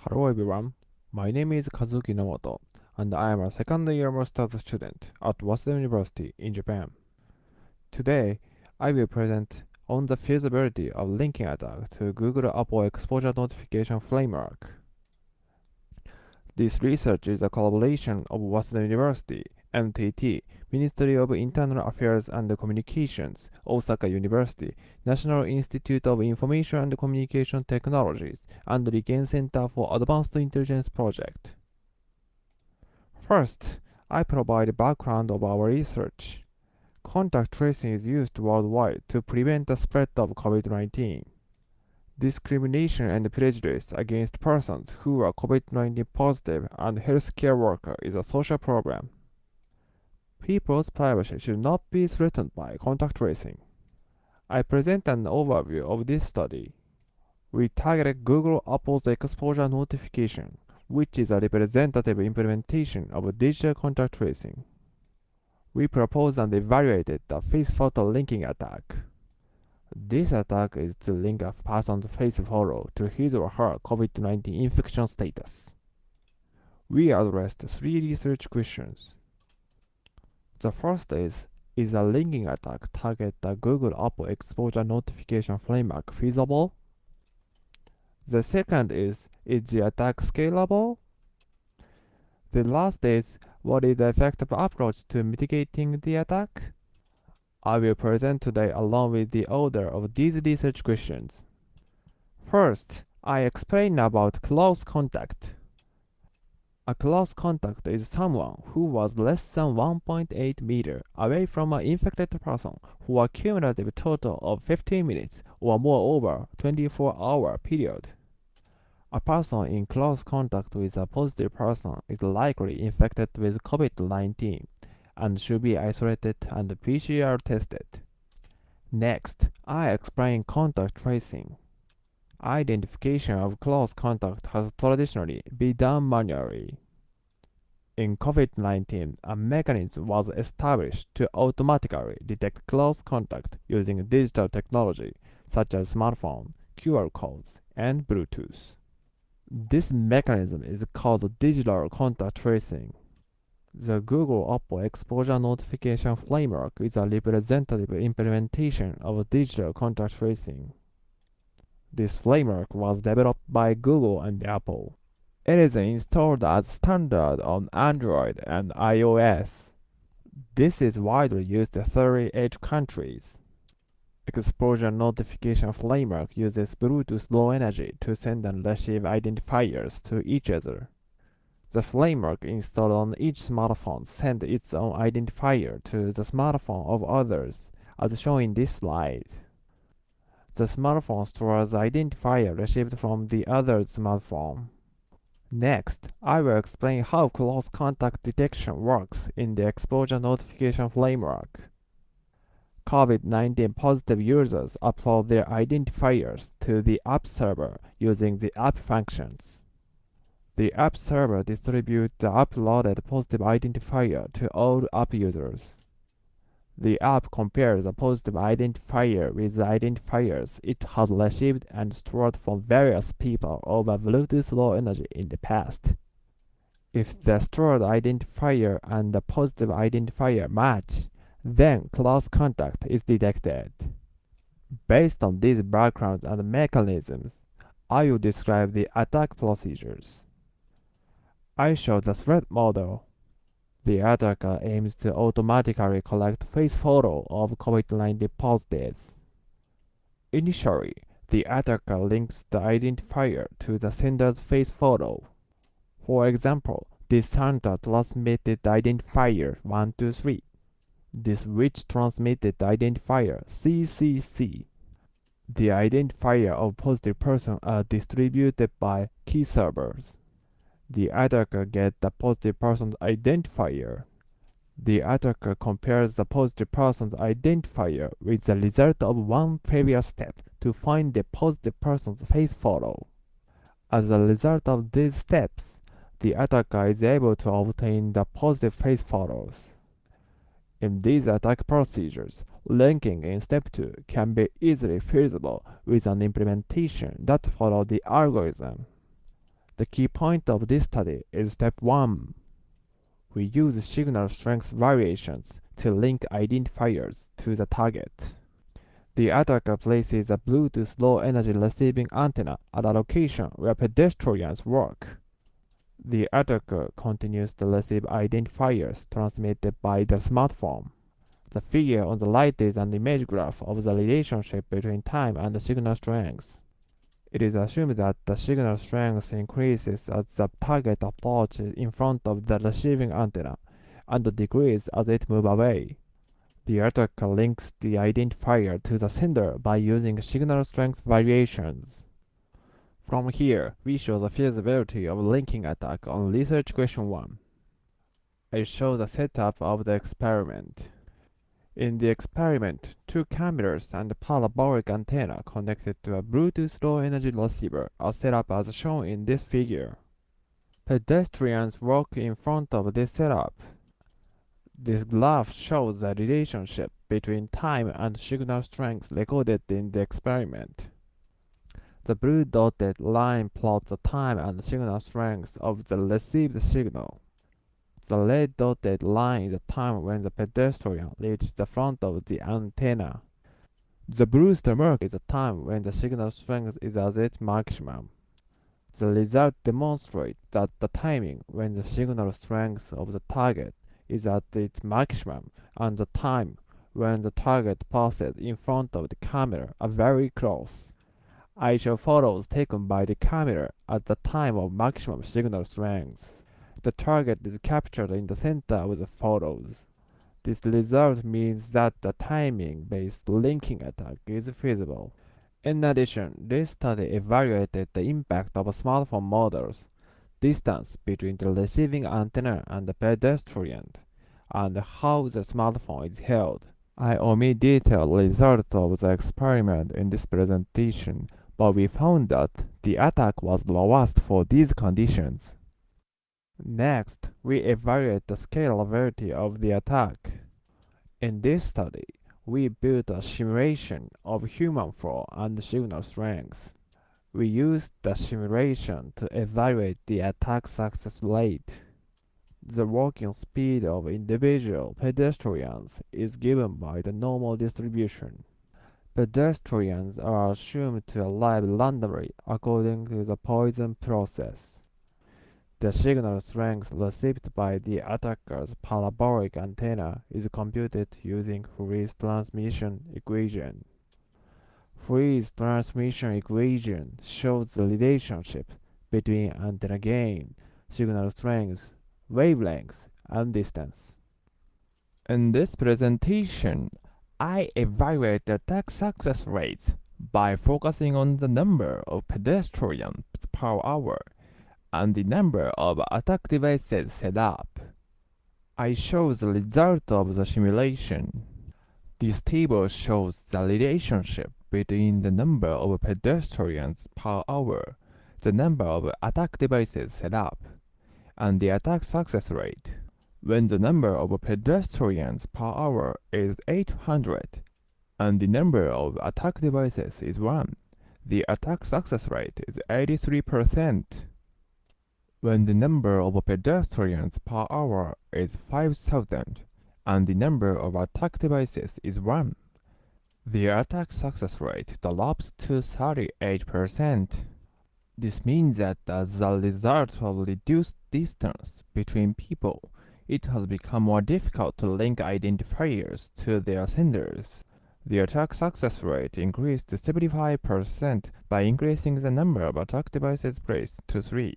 Hello everyone, my name is Kazuki Nomoto, and I am a second year master's student at Waseda University in Japan. Today, I will present on the feasibility of linking attack to Google Apple Exposure Notification Framework. This research is a collaboration of Waseda University, MTT, Ministry of Internal Affairs and Communications, Osaka University, National Institute of Information and Communication Technologies, and Riken Center for Advanced Intelligence Project. First, I provide background of our research. Contact tracing is used worldwide to prevent the spread of COVID-19. Discrimination and prejudice against persons who are COVID-19 positive and healthcare workers is a social problem. People's privacy should not be threatened by contact tracing. I present an overview of this study. We targeted Google Apple's exposure notification, which is a representative implementation of digital contact tracing. We proposed and evaluated the face photo linking attack. This attack is to link a person's face photo to his or her COVID-19 infection status. We addressed three research questions. The first is a linking attack target the Google Apple Exposure Notification Framework feasible? The second is the attack scalable? The last is, what is the effective approach to mitigating the attack? I will present today along with the order of these research questions. First, I explain about close contact. A close contact is someone who was less than 1.8 meters away from an infected person for a cumulative total of 15 minutes or more over 24-hour period. A person in close contact with a positive person is likely infected with COVID-19 and should be isolated and PCR tested. Next, I explain contact tracing. Identification of close contact has traditionally been done manually. In COVID-19, a mechanism was established to automatically detect close contact using digital technology such as smartphone, QR codes, and Bluetooth. This mechanism is called digital contact tracing. The Google Apple Exposure Notification Framework is a representative implementation of digital contact tracing. This framework was developed by Google and Apple. It is installed as standard on Android and iOS. This is widely used in 38 countries. Exposure Notification Framework uses Bluetooth Low Energy to send and receive identifiers to each other. The framework installed on each smartphone sends its own identifier to the smartphone of others, as shown in this slide. The smartphone stores the identifier received from the other smartphone. Next, I will explain how close contact detection works in the exposure notification framework. COVID-19 positive users upload their identifiers to the app server using the app functions. The app server distributes the uploaded positive identifier to all app users. The app compares the positive identifier with the identifiers it has received and stored from various people over Bluetooth Low Energy in the past. If the stored identifier and the positive identifier match, then close contact is detected. Based on these backgrounds and mechanisms, I will describe the attack procedures. I show the threat model. The attacker aims to automatically collect face photo of COVID-19 positives. Initially, the attacker links the identifier to the sender's face photo. For example, this sender transmitted identifier 123. This switch transmitted identifier CCC. The identifier of positive person are distributed by key servers. The attacker gets the positive person's identifier. The attacker compares the positive person's identifier with the result of one previous step to find the positive person's face photo. As a result of these steps, the attacker is able to obtain the positive face photos. In these attack procedures, linking in step 2 can be easily feasible with an implementation that follows the algorithm. The key point of this study is step 1. We use signal strength variations to link identifiers to the target. The attacker places a Bluetooth low energy receiving antenna at a location where pedestrians walk. The attacker continues to receive identifiers transmitted by the smartphone. The figure on the right is an image graph of the relationship between time and the signal strength. It is assumed that the signal strength increases as the target approaches in front of the receiving antenna and decreases as it moves away. The attacker links the identifier to the sender by using signal strength variations. From here, we show the feasibility of linking attack on research question 1. I show the setup of the experiment. In the experiment, two cameras and a parabolic antenna connected to a Bluetooth low-energy receiver are set up as shown in this figure. Pedestrians walk in front of this setup. This graph shows the relationship between time and signal strength recorded in the experiment. The blue dotted line plots the time and signal strength of the received signal. The red dotted line is the time when the pedestrian reaches the front of the antenna. The blue star mark is the time when the signal strength is at its maximum. The result demonstrates that the timing when the signal strength of the target is at its maximum and the time when the target passes in front of the camera are very close. I show photos taken by the camera at the time of maximum signal strength. The target is captured in the center of the photos. This result means that the timing-based linking attack is feasible. In addition, this study evaluated the impact of smartphone models, distance between the receiving antenna and the pedestrian, and how the smartphone is held. I omit detailed results of the experiment in this presentation, but we found that the attack was robust for these conditions. Next, we evaluate the scalability of the attack. In this study, we built a simulation of human flow and signal strength. We used the simulation to evaluate the attack success rate. The walking speed of individual pedestrians is given by the normal distribution. Pedestrians are assumed to arrive randomly according to the Poisson process. The signal strength received by the attacker's parabolic antenna is computed using Fourier's transmission equation. Fourier's transmission equation shows the relationship between antenna gain, signal strength, wavelength, and distance. In this presentation, I evaluate the attack success rates by focusing on the number of pedestrians per hour and the number of attack devices set up. I show the result of the simulation. This table shows the relationship between the number of pedestrians per hour, the number of attack devices set up, and the attack success rate. When the number of pedestrians per hour is 800 and the number of attack devices is 1, the attack success rate is 83%. When the number of pedestrians per hour is 5000 and the number of attack devices is 1, the attack success rate drops to 38%. This means that as a result of reduced distance between people, it has become more difficult to link identifiers to their senders. The attack success rate increased to 75% by increasing the number of attack devices placed to 3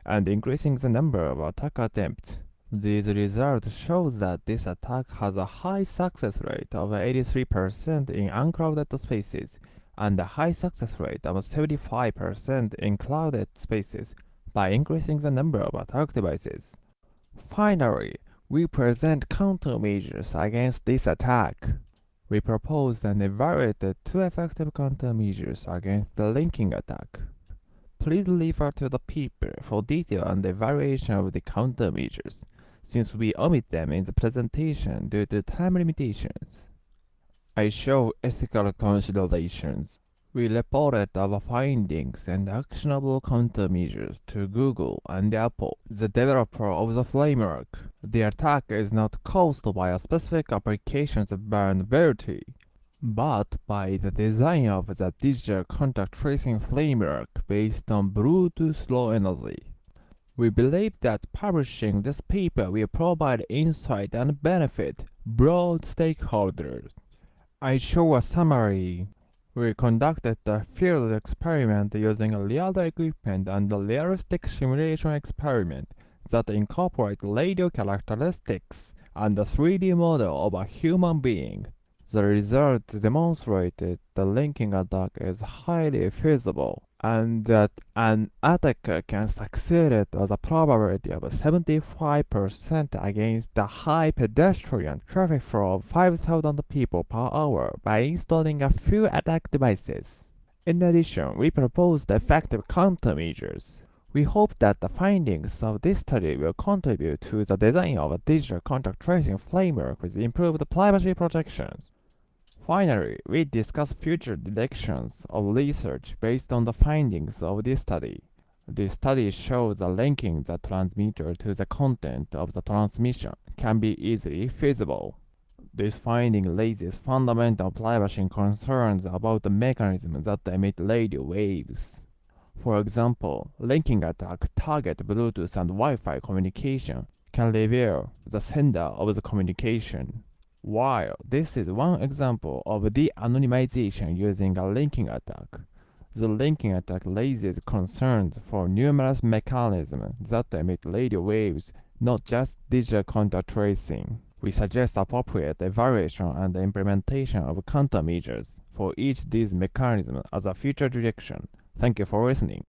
and increasing the number of attack attempts. These results show that this attack has a high success rate of 83% in uncrowded spaces and a high success rate of 75% in crowded spaces by increasing the number of attack devices. Finally, we present countermeasures against this attack. We proposed and evaluated 2 effective countermeasures against the linking attack. Please refer to the paper for detail and evaluation of the countermeasures, since we omit them in the presentation due to time limitations. I show ethical considerations. We reported our findings and actionable countermeasures to Google and Apple, the developer of the framework. The attack is not caused by a specific application's vulnerability, but by the design of the digital contact tracing framework based on Bluetooth Low Energy. We believe that publishing this paper will provide insight and benefit broad stakeholders. I show a summary. We conducted a field experiment using real equipment and a realistic simulation experiment that incorporate radio characteristics and a 3D model of a human being. The result demonstrated the linking attack is highly feasible and that an attacker can succeed at a probability of 75% against the high pedestrian traffic flow of 5,000 people per hour by installing a few attack devices. In addition, we proposed effective countermeasures. We hope that the findings of this study will contribute to the design of a digital contact tracing framework with improved privacy protections. Finally, we discuss future directions of research based on the findings of this study. This study shows that linking the transmitter to the content of the transmission can be easily feasible. This finding raises fundamental privacy concerns about the mechanisms that emit radio waves. For example, linking attacks target Bluetooth and Wi-Fi communication can reveal the sender of the communication. While this is one example of de-anonymization using a linking attack, the linking attack raises concerns for numerous mechanisms that emit radio waves, not just digital contact tracing. We suggest appropriate evaluation and implementation of countermeasures for each of these mechanisms as a future direction. Thank you for listening.